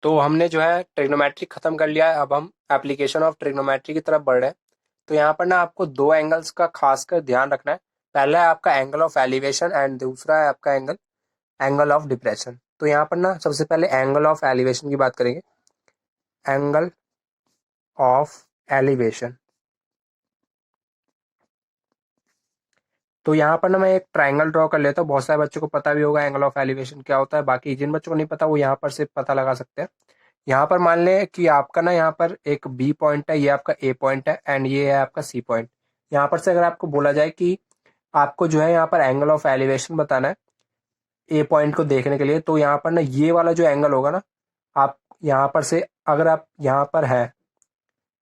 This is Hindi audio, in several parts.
तो हमने जो है ट्रिग्नोमेट्री खत्म कर लिया है, अब हम एप्लीकेशन ऑफ ट्रिग्नोमेट्री की तरफ बढ़ रहे हैं। तो यहाँ पर ना आपको दो एंगल्स का खासकर ध्यान रखना है। पहला है आपका एंगल ऑफ एलिवेशन एंड दूसरा है आपका एंगल एंगल ऑफ डिप्रेशन। तो यहाँ पर ना सबसे पहले एंगल ऑफ एलिवेशन की बात करेंगे। एंगल ऑफ एलिवेशन, तो यहाँ पर ना मैं एक ट्राइंगल ड्रॉ कर लेता हूँ। बहुत सारे बच्चों को पता भी होगा एंगल ऑफ एलिवेशन क्या होता है, बाकी जिन बच्चों को नहीं पता वो यहाँ पर से पता लगा सकते हैं। यहाँ पर मान लें कि आपका ना यहाँ पर एक बी पॉइंट है, ये आपका ए पॉइंट है एंड ये है आपका सी पॉइंट। यहाँ पर से अगर आपको बोला जाए कि आपको जो है यहाँ पर एंगल ऑफ एलिवेशन बताना है ए पॉइंट को देखने के लिए, तो यहाँ पर ना ये वाला जो एंगल होगा ना, आप यहाँ पर से अगर आप यहाँ पर है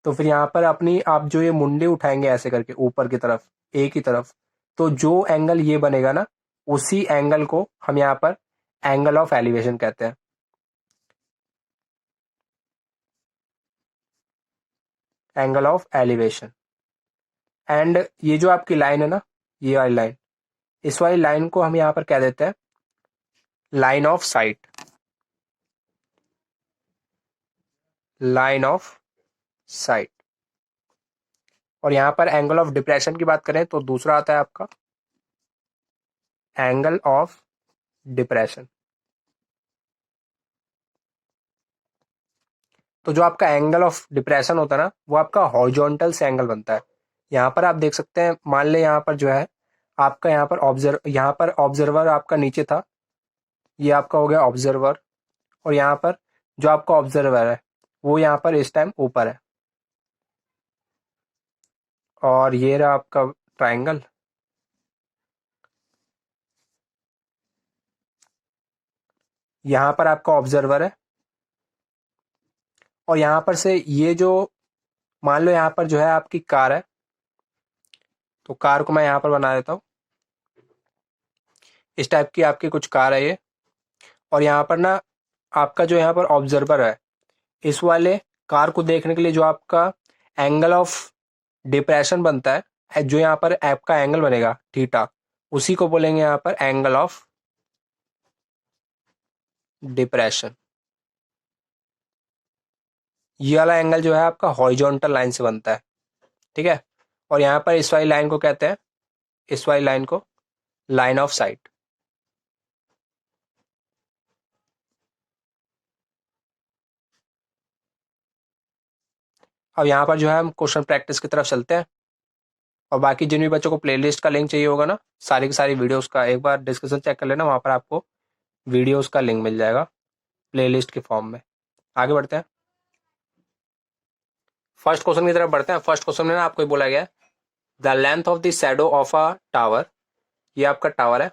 तो फिर यहाँ पर अपनी आप जो ये मुंडी उठाएंगे ऐसे करके ऊपर की तरफ ए की तरफ, तो जो एंगल ये बनेगा ना उसी एंगल को हम यहाँ पर एंगल ऑफ एलिवेशन कहते हैं। Angle of elevation. एंड ये जो आपकी लाइन है ना, ये वाली लाइन, इस वाली लाइन को हम यहाँ पर कह देते हैं line of site. Line of site. और यहाँ पर एंगल ऑफ डिप्रेशन की बात करें तो दूसरा आता है आपका एंगल ऑफ डिप्रेशन। तो जो आपका एंगल ऑफ डिप्रेशन होता है ना वो आपका हॉरिजॉन्टल से एंगल बनता है। यहाँ पर आप देख सकते हैं, मान ले यहाँ पर जो है आपका यहाँ पर ऑब्जर्वर आपका नीचे था, ये आपका हो गया ऑब्जर्वर। और यहाँ पर जो आपका ऑब्जर्वर है वो यहाँ पर इस टाइम ऊपर है, और ये रहा आपका ट्राइंगल। यहाँ पर आपका ऑब्जर्वर है और यहाँ पर से ये जो मान लो यहाँ पर जो है आपकी कार है, तो कार को मैं यहाँ पर बना देता हूँ। इस टाइप की आपकी कुछ कार है ये। और यहाँ पर ना आपका जो यहाँ पर ऑब्जर्वर है, इस वाले कार को देखने के लिए जो आपका एंगल ऑफ डिप्रेशन बनता है, जो यहाँ पर आपका एंगल बनेगा थीटा, उसी को बोलेंगे यहाँ पर एंगल ऑफ डिप्रेशन। ये वाला एंगल जो है आपका हॉरिजॉन्टल लाइन से बनता है, ठीक है। और यहाँ पर इस वाली लाइन को कहते हैं, इस वाली लाइन को लाइन ऑफ साइट। अब यहाँ पर जो है हम क्वेश्चन प्रैक्टिस की तरफ चलते हैं। और बाकी जिन भी बच्चों को प्लेलिस्ट का लिंक चाहिए होगा ना, सारी की सारी वीडियोस का एक बार डिस्क्रिप्शन चेक कर लेना, वहाँ पर आपको वीडियोस का लिंक मिल जाएगा प्लेलिस्ट के फॉर्म में। आगे बढ़ते हैं, फर्स्ट क्वेश्चन की तरफ बढ़ते हैं। फर्स्ट क्वेश्चन में ना आपको बोला गया the length of the shadow of a tower. ये आपका टावर है,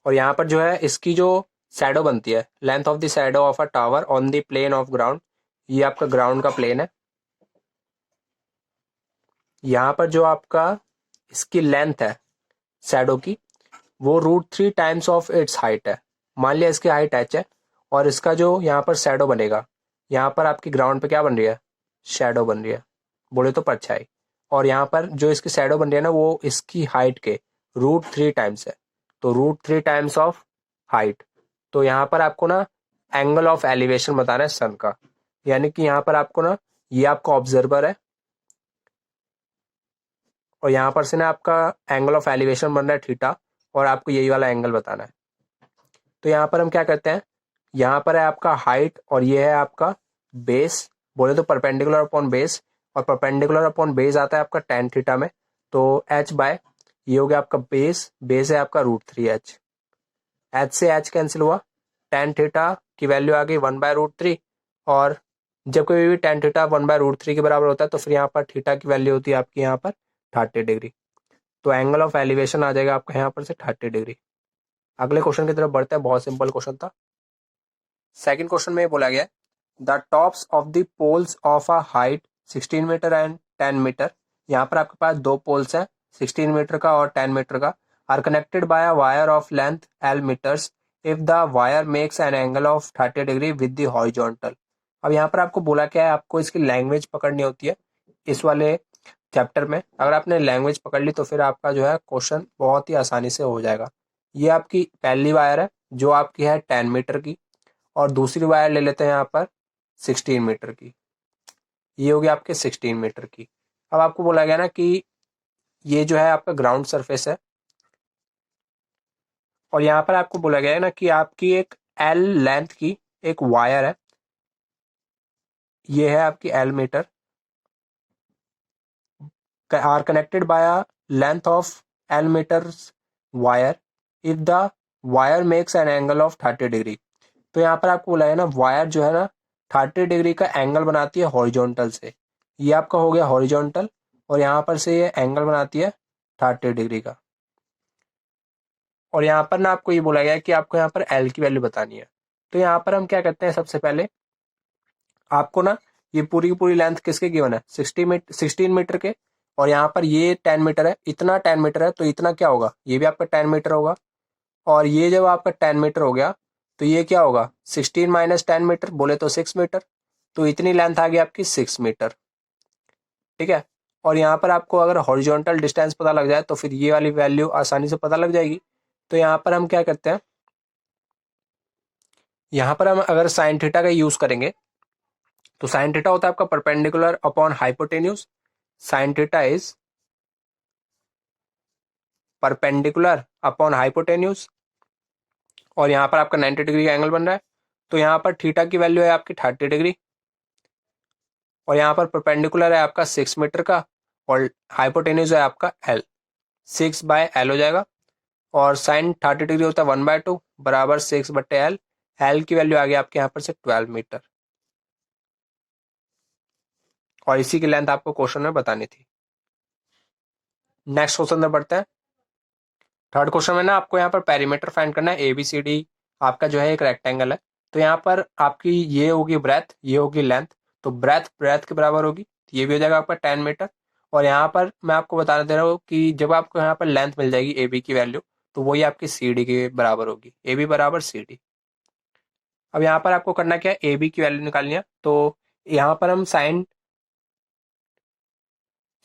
और यहाँ पर जो है इसकी जो शैडो बनती है, length of the shadow of a tower on the plane of ground. ये आपका ग्राउंड का प्लेन है। यहाँ पर जो आपका इसकी लेंथ है शैडो की, वो √3 ऑफ इट्स हाइट है। मान लिया इसकी हाइट h है, और इसका जो यहाँ पर शैडो बनेगा, यहाँ पर आपकी ग्राउंड पे क्या बन रही है, शैडो बन रही है, बोले तो परछाई। और यहाँ पर जो इसकी शैडो बन रही है ना वो इसकी हाइट के √3 है। तो √3 ऑफ हाइट। तो यहाँ पर आपको ना एंगल ऑफ एलिवेशन बताना है सन का। यानी कि यहाँ पर आपको ना, ये आपका ऑब्जर्वर है और यहाँ पर से ना आपका एंगल ऑफ एलिवेशन बन रहा है थीटा, और आपको यही वाला एंगल बताना है। तो यहाँ पर हम क्या करते हैं, यहाँ पर है आपका हाइट और ये है आपका बेस, बोले तो परपेंडिकुलर अपॉन बेस, और परपेंडिकुलर अपॉन बेस आता है आपका tan थीटा में। तो h बाय ये हो गया आपका बेस, बेस है आपका √3h। h से h कैंसिल हुआ, tan थीटा की वैल्यू आ गई 1/√3। और जब कभी भी tan थीटा 1/√3 के बराबर होता है तो फिर यहाँ पर थीटा की वैल्यू होती है आपकी यहाँ पर 30 डिग्री। तो एंगल ऑफ एलिवेशन आ जाएगा आपका यहाँ पर से 30 डिग्री। अगले क्वेश्चन की तरफ बढ़ते हैं, बहुत सिंपल क्वेश्चन था। सेकंड क्वेश्चन में बोला गया the tops of the poles of a height 16 metre and 10 metre. यहाँ पर आपके पास दो पोल्स हैं, 16 मीटर का और 10 मीटर का, are connected by a wire of length L metres if the wire makes an angle of 30 degree with the horizontal. अब यहाँ पर आपको बोला क्या है, आपको इसकी लैंग्वेज पकड़नी होती है। इस वाले चैप्टर में अगर आपने लैंग्वेज पकड़ ली तो फिर आपका जो है क्वेश्चन बहुत ही आसानी से हो जाएगा। ये आपकी पहली वायर है जो आपकी है 10 मीटर की, और दूसरी वायर ले लेते हैं यहाँ पर 16 मीटर की। ये होगी आपके 16 मीटर की। अब आपको बोला गया ना कि ये जो है आपका ग्राउंड सरफेस है, और यहाँ पर आपको बोला गया है ना कि आपकी एक एल लेंथ की एक वायर है, ये है आपकी L metre, are connected by a length of L metres wire if the wire makes an angle of 30 degree. तो यहाँ पर आपको बोला है ना वायर जो है ना 30 डिग्री का एंगल बनाती है हॉरिजॉन्टल से। ये आपका हो गया हॉरिजॉन्टल, और यहाँ पर से ये एंगल बनाती है 30 डिग्री का। और यहाँ पर ना आपको ये बोला गया है कि आपको यहाँ पर एल की वैल्यू बतानी है। तो यहाँ पर हम क्या करते हैं, सबसे पहले आपको ना ये पूरी की पूरी लेंथ किसके गिवन है, 16 मीटर के, और यहाँ पर ये 10 मीटर है, इतना 10 मीटर है तो इतना क्या होगा, ये भी आपका 10 मीटर होगा। और ये जब आपका 10 मीटर हो गया तो ये क्या होगा, 16 माइनस 10 मीटर बोले तो 6 मीटर, तो इतनी लेंथ आ गई आपकी 6 मीटर। ठीक है। और यहाँ पर आपको अगर हॉरिजॉन्टल डिस्टेंस पता लग जाए तो फिर ये वाली वैल्यू आसानी से पता लग जाएगी। तो यहाँ पर हम क्या करते हैं, यहाँ पर हम अगर साइन थीटा का यूज करेंगे तो साइन थीटा होता है आपका perpendicular upon hypotenuse. Sine theta is perpendicular upon hypotenuse, और यहाँ पर आपका 90 डिग्री का एंगल बन रहा है। तो यहाँ पर थीटा की वैल्यू है आपकी 30 डिग्री, और यहाँ पर परपेंडिकुलर है आपका 6 मीटर का, और हाइपोटेन्यूज है आपका एल, 6/L हो जाएगा। और साइन 30 डिग्री होता है 1/2 बराबर 6/L। एल की वैल्यू आ गई आपके यहाँ पर से 12 मीटर, और इसी की लेंथ आपको क्वेश्चन में बतानी थी। नेक्स्ट क्वेश्चन में बढ़ते हैं। थर्ड क्वेश्चन में ना आपको यहाँ पर पेरीमीटर फाइंड करना है। ABCD आपका जो है एक रेक्टेंगल है, तो यहाँ पर आपकी ये होगी ब्रेथ, ये होगी लेंथ, तो ब्रेथ ब्रेथ के बराबर होगी, तो ये भी हो जाएगा आपका 10 मीटर। और यहाँ पर मैं आपको बता दे रहा हूँ कि जब आपको यहाँ पर लेंथ मिल जाएगी AB की वैल्यू, तो वही आपकी CD के बराबर होगी, AB बराबर CD। अब यहाँ पर आपको करना क्या है, AB की वैल्यू निकालनी है। तो यहाँ पर हम साइन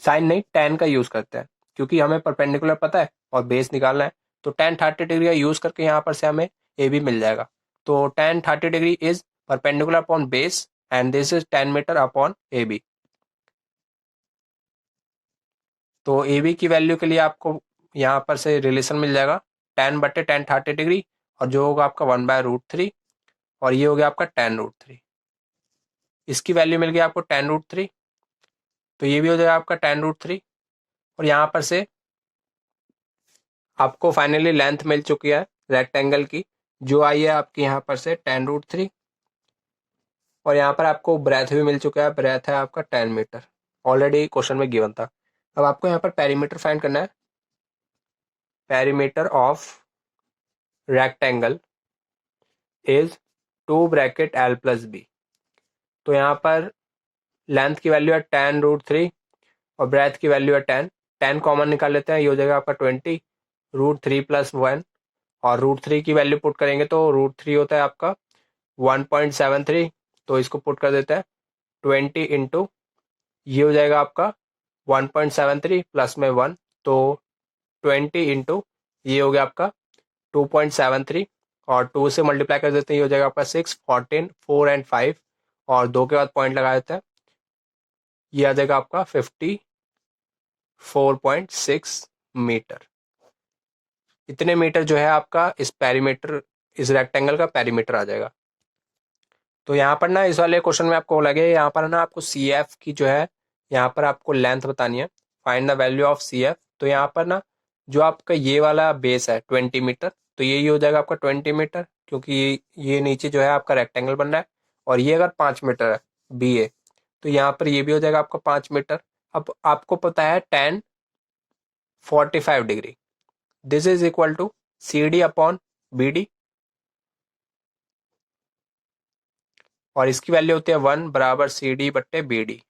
साइन नहीं tan का यूज करते हैं, क्योंकि हमें परपेंडिकुलर पता है और बेस निकालना है। तो tan 30 डिग्री का यूज करके यहाँ पर से हमें AB मिल जाएगा। तो tan 30 degree is perpendicular upon base and this is 10 metre upon AB। तो AB की वैल्यू के लिए आपको यहाँ पर से रिलेशन मिल जाएगा 10/tan 30 डिग्री, और जो होगा आपका 1/√3, और ये हो गया आपका tan√3। इसकी वैल्यू मिल गई आपको tan√3, तो ये भी हो जाएगा आपका tan√3। और यहाँ पर से आपको फाइनली लेंथ मिल चुकी है रेक्टेंगल की, जो आई है आपकी यहाँ पर से tan√3, और यहाँ पर आपको ब्रेथ भी मिल चुका है, ब्रेथ है आपका 10 मीटर, ऑलरेडी क्वेश्चन में गिवन था। अब आपको यहाँ पर पेरीमीटर फाइंड करना है। Perimeter of rectangle is 2 L+B। तो यहाँ पर लेंथ की वैल्यू है tan√3 और ब्रेथ की वैल्यू है 10। 10 कॉमन निकाल लेते हैं, ये हो जाएगा आपका 20, √3 + 1, और √3 की वैल्यू पुट करेंगे तो √3 होता है आपका 1.73, तो इसको पुट कर देते हैं 20 इंटू, ये हो जाएगा आपका 1.73 प्लस में 1, तो 20 इंटू ये हो गया आपका 2.73, और 2 से मल्टीप्लाई कर देते हैं, ये हो जाएगा आपका 6, 14, 4 एंड 5, और 2 के बाद पॉइंट लगा देते हैं, ये आ जाएगा आपका 54.6 मीटर। इतने मीटर जो है आपका इस पेरीमीटर, इस रेक्टेंगल का पेरीमीटर आ जाएगा। तो यहाँ पर ना इस वाले क्वेश्चन में आपको लगे, यहाँ पर ना आपको CF की जो है यहाँ पर आपको लेंथ बतानी है, find the value of CF। तो यहाँ पर ना जो आपका ये वाला बेस है 20 मीटर, तो ये हो जाएगा आपका 20 मीटर, क्योंकि ये नीचे जो है आपका रेक्टेंगल बन रहा है, और ये अगर 5 मीटर है BA, तो यहाँ पर ये भी हो जाएगा आपका 5 मीटर। अब आपको पता है tan 45 degree, this is equal to CD upon BD, और इसकी वैल्यू होती है 1 बराबर CD/BD,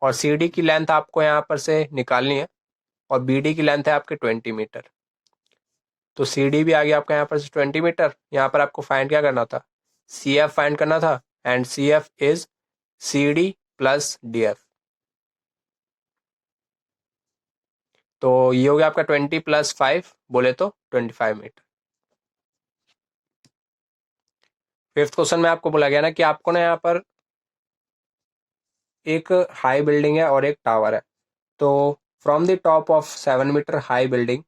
और CD की लेंथ आपको यहाँ पर से निकालनी है, और BD की लेंथ है आपके 20 मीटर। तो CD भी आ गया आपका यहाँ पर से 20 मीटर। यहाँ पर आपको फाइंड क्या करना था, CF फाइंड करना था, and CF is CD + DF। तो ये हो गया आपका 20 + 5 बोले तो 25 मीटर। फिफ्थ क्वेश्चन में आपको बोला गया ना कि आपको ना यहाँ पर एक हाई बिल्डिंग है और एक टावर है। तो from the top of 7 metre high building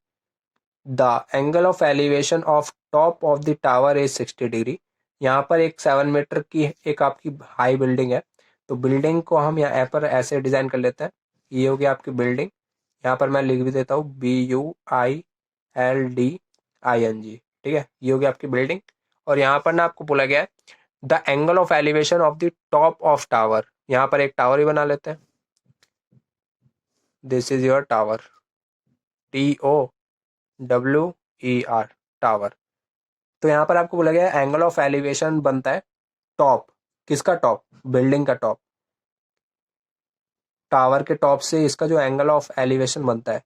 the angle of elevation of top of the tower is 60 degree. यहाँ पर एक 7 मीटर की एक आपकी हाई बिल्डिंग है। तो बिल्डिंग को हम यहाँ पर ऐसे डिजाइन कर लेते हैं। ये हो गया आपकी बिल्डिंग। यहाँ पर मैं लिख भी देता हूँ BUILDING। ठीक है, ये हो गया आपकी बिल्डिंग। और यहाँ पर ना आपको बोला गया है the angle of elevation of the top of tower. यहाँ पर एक टावर ही बना लेते हैं। This is your tower, TOWER, tower. तो यहाँ पर आपको बोला गया है एंगल ऑफ एलिवेशन बनता है टॉप। किसका टॉप? बिल्डिंग का टॉप। टावर के टॉप से इसका जो एंगल ऑफ एलिवेशन बनता है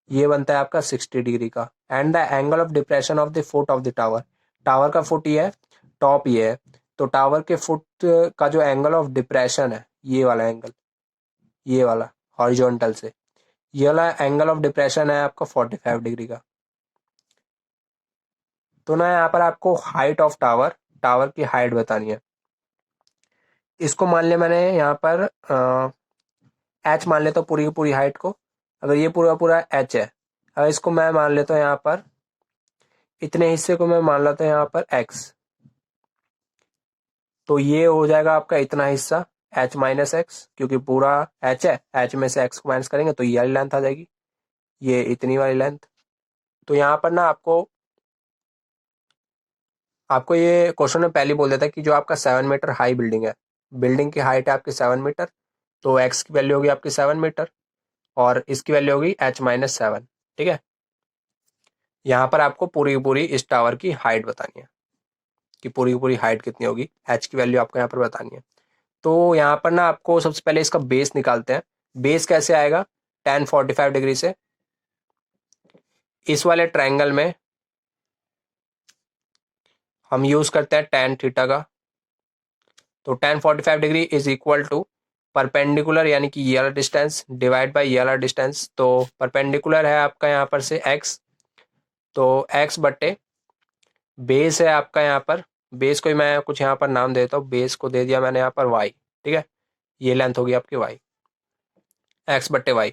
ये बनता है आपका 60 डिग्री का। And the angle of depression of the foot of the tower. Tower का फुट ये है, टॉप ये है। तो टावर के फुट का जो एंगल ऑफ डिप्रेशन है ये वाला एंगल, ये वाला हॉरिजॉन्टल से, ये वाला एंगल ऑफ डिप्रेशन है आपका 45 डिग्री का। तो ना यहाँ पर आपको हाइट ऑफ टावर, टावर की हाइट बतानी है। इसको मान लिया मैंने यहाँ पर एच मान लेता हूँ पूरी की पूरी हाइट को। अगर ये पूरा पूरा एच है, अगर इसको मैं मान लेता हूँ यहाँ पर, इतने हिस्से को मैं मान लेता हूँ यहाँ पर एक्स, तो ये हो जाएगा आपका इतना हिस्सा H-X, क्योंकि पूरा एच है, एच में से एक्स को माइनस करेंगे तो ये वाली लेंथ आ जाएगी, ये इतनी वाली लेंथ। तो यहाँ पर ना आपको आपको ये क्वेश्चन में पहले बोल देता है कि जो आपका 7 मीटर हाई बिल्डिंग है, बिल्डिंग की हाइट है आपकी 7 मीटर, तो एक्स की वैल्यू होगी आपकी 7 मीटर और इसकी वैल्यू होगी H-7। ठीक है, यहाँ पर आपको पूरी की पूरी इस टावर की हाइट बतानी है कि पूरी की पूरी हाइट कितनी होगी, एच की वैल्यू आपको यहाँ पर बतानी है। तो यहाँ पर ना आपको सबसे पहले इसका बेस निकालते हैं। बेस कैसे आएगा? tan 45 डिग्री से इस वाले ट्रायंगल में हम यूज करते हैं tan थीटा का। तो tan 45 degree is equal to perpendicular यानी कि ये वाला डिस्टेंस डिवाइड बाय ये वाला डिस्टेंस। तो परपेंडिकुलर है आपका यहाँ पर से x, तो x बट्टे बेस है आपका यहाँ पर, बेस को मैं कुछ यहाँ पर नाम देता हूँ, बेस को दे दिया मैंने यहाँ पर y। ठीक है, ये लेंथ होगी आपकी y, x बट्टे y।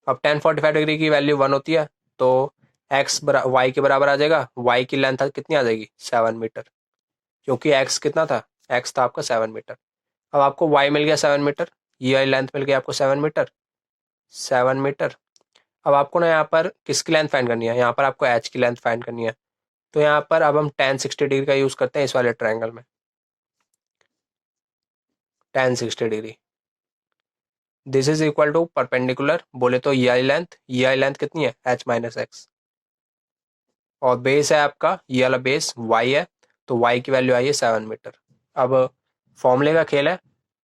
अब tan 45 डिग्री की वैल्यू 1 होती है, तो x y के बराबर आ जाएगा। y की लेंथ कितनी आ जाएगी? 7 मीटर, क्योंकि x कितना था? x था आपका 7 मीटर। अब आपको y मिल गया 7 मीटर, ये लेंथ मिल गई आपको 7 मीटर, 7 मीटर। अब आपको ना यहाँ पर किसकी लेंथ फाइंड करनी है? यहाँ पर आपको h की लेंथ फाइंड करनी है। तो यहाँ पर अब हम tan 60 डिग्री का यूज करते हैं इस वाले ट्रायंगल में। tan 60 degree this is equal to perpendicular बोले तो ये वाली लेंथ कितनी है? H-x। और बेस है आपका ये वाला बेस y है, तो y की वैल्यू आई है 7 मीटर। अब फॉर्मूले का खेल है,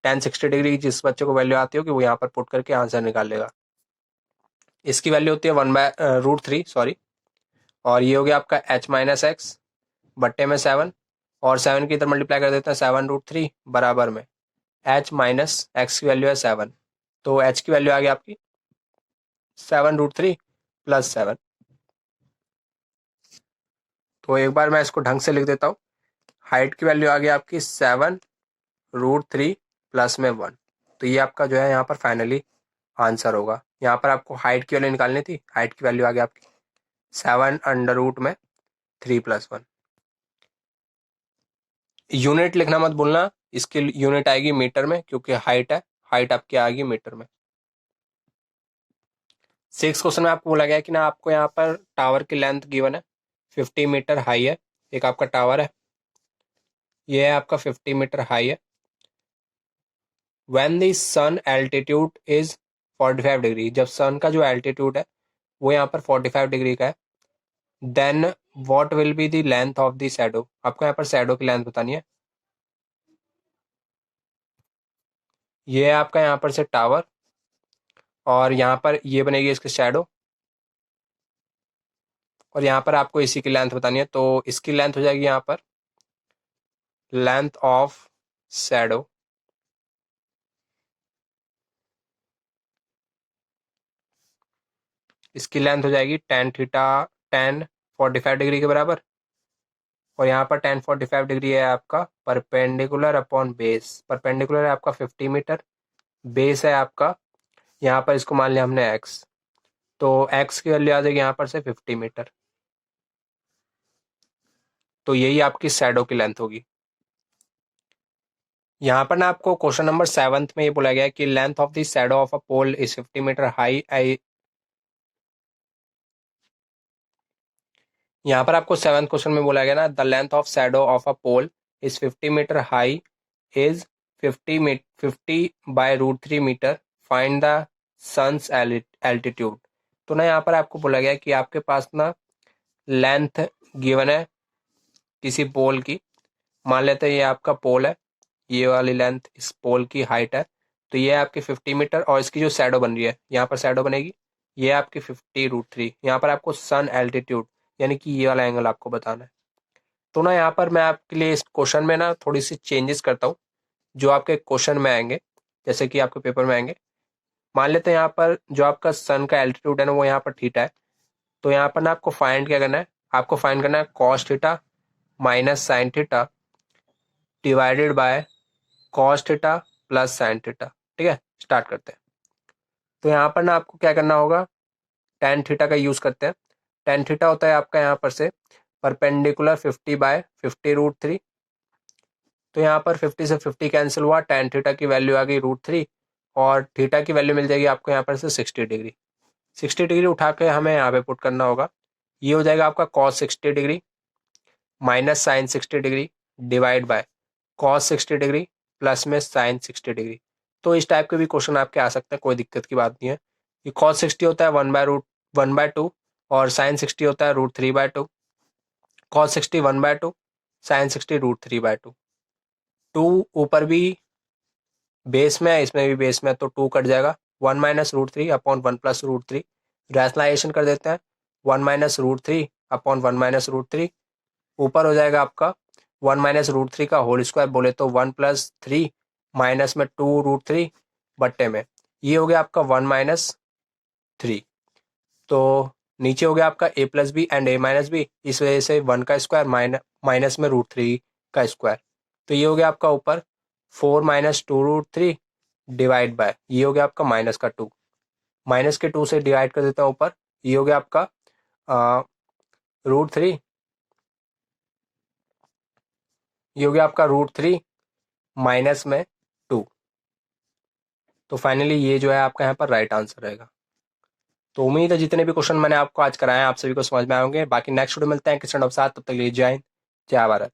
tan 60 डिग्री की जिस बच्चे को वैल्यू आती हो कि वो यहाँ पर पुट करके आंसर निकाल लेगा। इसकी वैल्यू होती है 1/√3, सॉरी, और ये हो गया आपका H-x बट्टे में 7, और 7 की इधर मल्टीप्लाई कर देते हैं 7√3 बराबर में H-x की वैल्यू है 7। तो h की वैल्यू आ गई आपकी 7√3 + 7। तो एक बार मैं इसको ढंग से लिख देता हूँ। हाइट की वैल्यू आ गई आपकी 7√3 + 1। तो ये आपका जो है यहाँ पर फाइनली आंसर होगा। यहाँ पर आपको हाइट की वैल्यू निकालनी थी, हाइट की वैल्यू आ गई आपकी 7√3 + 1। यूनिट लिखना मत भूलना, इसकी यूनिट आएगी मीटर में, क्योंकि हाइट है, हाइट आपकी आएगी मीटर में। 6 क्वेश्चन में आपको बोला गया कि ना आपको यहाँ पर टावर की लेंथ गिवन है, 50 मीटर हाई है, एक आपका टावर है, ये है आपका 50 मीटर हाई है। When the sun altitude is 45 degree, जब सन का जो एल्टीट्यूड है वो यहाँ पर 45 डिग्री का है, then what will be the length of the shadow. आपको यहाँ पर शैडो की लेंथ बतानी है। ये है आपका यहाँ पर से टावर, और यहाँ पर ये बनेगी इसकी शैडो, और यहाँ पर आपको इसी की लेंथ बतानी है। तो इसकी लेंथ हो जाएगी यहाँ पर लेंथ ऑफ शैडो इसकी लेंथ हो जाएगी टेन थीटा, टेन 45 डिग्री के बराबर। और यहाँ पर टेन 45 डिग्री है आपका परपेंडिकुलर अपॉन बेस। परपेंडिकुलर है आपका 50 मीटर, बेस है आपका, यहाँ पर इसको मान लिया हमने एक्स, तो एक्स की वैल्यू आ जाएगी यहाँ पर से 50 मीटर। तो यही आपकी शैडो की लेंथ होगी। यहाँ पर ना आपको क्वेश्चन नंबर 7 में ये बोला गया है कि length of the shadow of a pole is 50 metre high. यहाँ पर आपको 7th क्वेश्चन में बोला गया ना, the length of shadow of a pole is 50 metre high is 50 by √3 metre, find the sun's altitude. तो ना यहाँ पर आपको बोला गया कि आपके पास ना लेंथ गिवन है किसी पोल की। मान लेते हैं ये आपका पोल है, ये वाली लेंथ इस पोल की हाइट है, तो ये है आपकी 50 मीटर, और इसकी जो शैडो बन रही है, यहाँ पर शैडो बनेगी, ये है आपकी 50 √3। यहाँ पर आपको सन एल्टीट्यूड यानी कि ये वाला एंगल आपको बताना है। तो ना यहाँ पर मैं आपके लिए इस क्वेश्चन में ना थोड़ी सी चेंजेस करता हूँ जो आपके क्वेश्चन में आएंगे, जैसे कि आपके पेपर में आएंगे। मान लेते हैं यहाँ पर जो आपका सन का एल्टीट्यूड है ना वो यहाँ पर थीटा है, तो यहाँ पर ना आपको फाइंड क्या करना है, आपको फाइंड करना है cos theta minus sine theta divided by cos theta plus sine theta. ठीक है, स्टार्ट करते हैं। तो यहाँ पर ना आपको क्या करना होगा, टेन थीटा का यूज करते हैं। टेन थीटा होता है आपका यहाँ पर से परपेंडिकुलर 50/50 √3। तो यहाँ पर 50 से 50 कैंसिल हुआ, टेन थीटा की वैल्यू आ गई √3, और थीटा की वैल्यू मिल जाएगी आपको यहाँ पर से 60 डिग्री। 60 डिग्री उठा के हमें यहाँ पे पुट करना होगा। ये हो जाएगा आपका cos 60 degree minus sine 60 degree divide by cos 60 degree plus में साइन 60 डिग्री। तो इस टाइप के भी क्वेश्चन आपके आ सकते हैं, कोई दिक्कत की बात नहीं है। ये कॉस 60 होता है 1/√1/2, और साइन 60 होता है √3/2। Cos 60 1/2, sign 60 √3/2। टू ऊपर भी बेस में है, इसमें भी बेस में है, तो टू कट जाएगा। 1 माइनस √3 अपॉन 1 प्लस √3, रैशनलाइजेशन कर देते हैं। 1 माइनस √3 अपॉन 1 माइनस √3, ऊपर हो जाएगा आपका 1 माइनस √3 का होल स्क्वायर, बोले तो 1+3 माइनस में 2√3 बट्टे में ये हो गया आपका 1-3। तो नीचे हो गया आपका a+b एंड a-b, इस वजह से 1 का स्क्वायर माइनस में √3 का स्क्वायर। तो ये हो गया आपका ऊपर 4 माइनस 2√3 डिवाइड बाय, ये हो गया आपका माइनस का 2, माइनस के 2 से डिवाइड कर देता हूँ ऊपर, ये हो गया आपका √3, ये हो गया आपका √3 माइनस में 2। तो फाइनली ये जो है आपका यहाँ पर राइट आंसर रहेगा। तो उम्मीद है जितने भी क्वेश्चन मैंने आपको आज कराए हैं आप सभी को समझ में आएंगे। बाकी नेक्स्ट वीडियो मिलते हैं किसी के साथ, तब तक के लिए जय हिंद, जय भारत।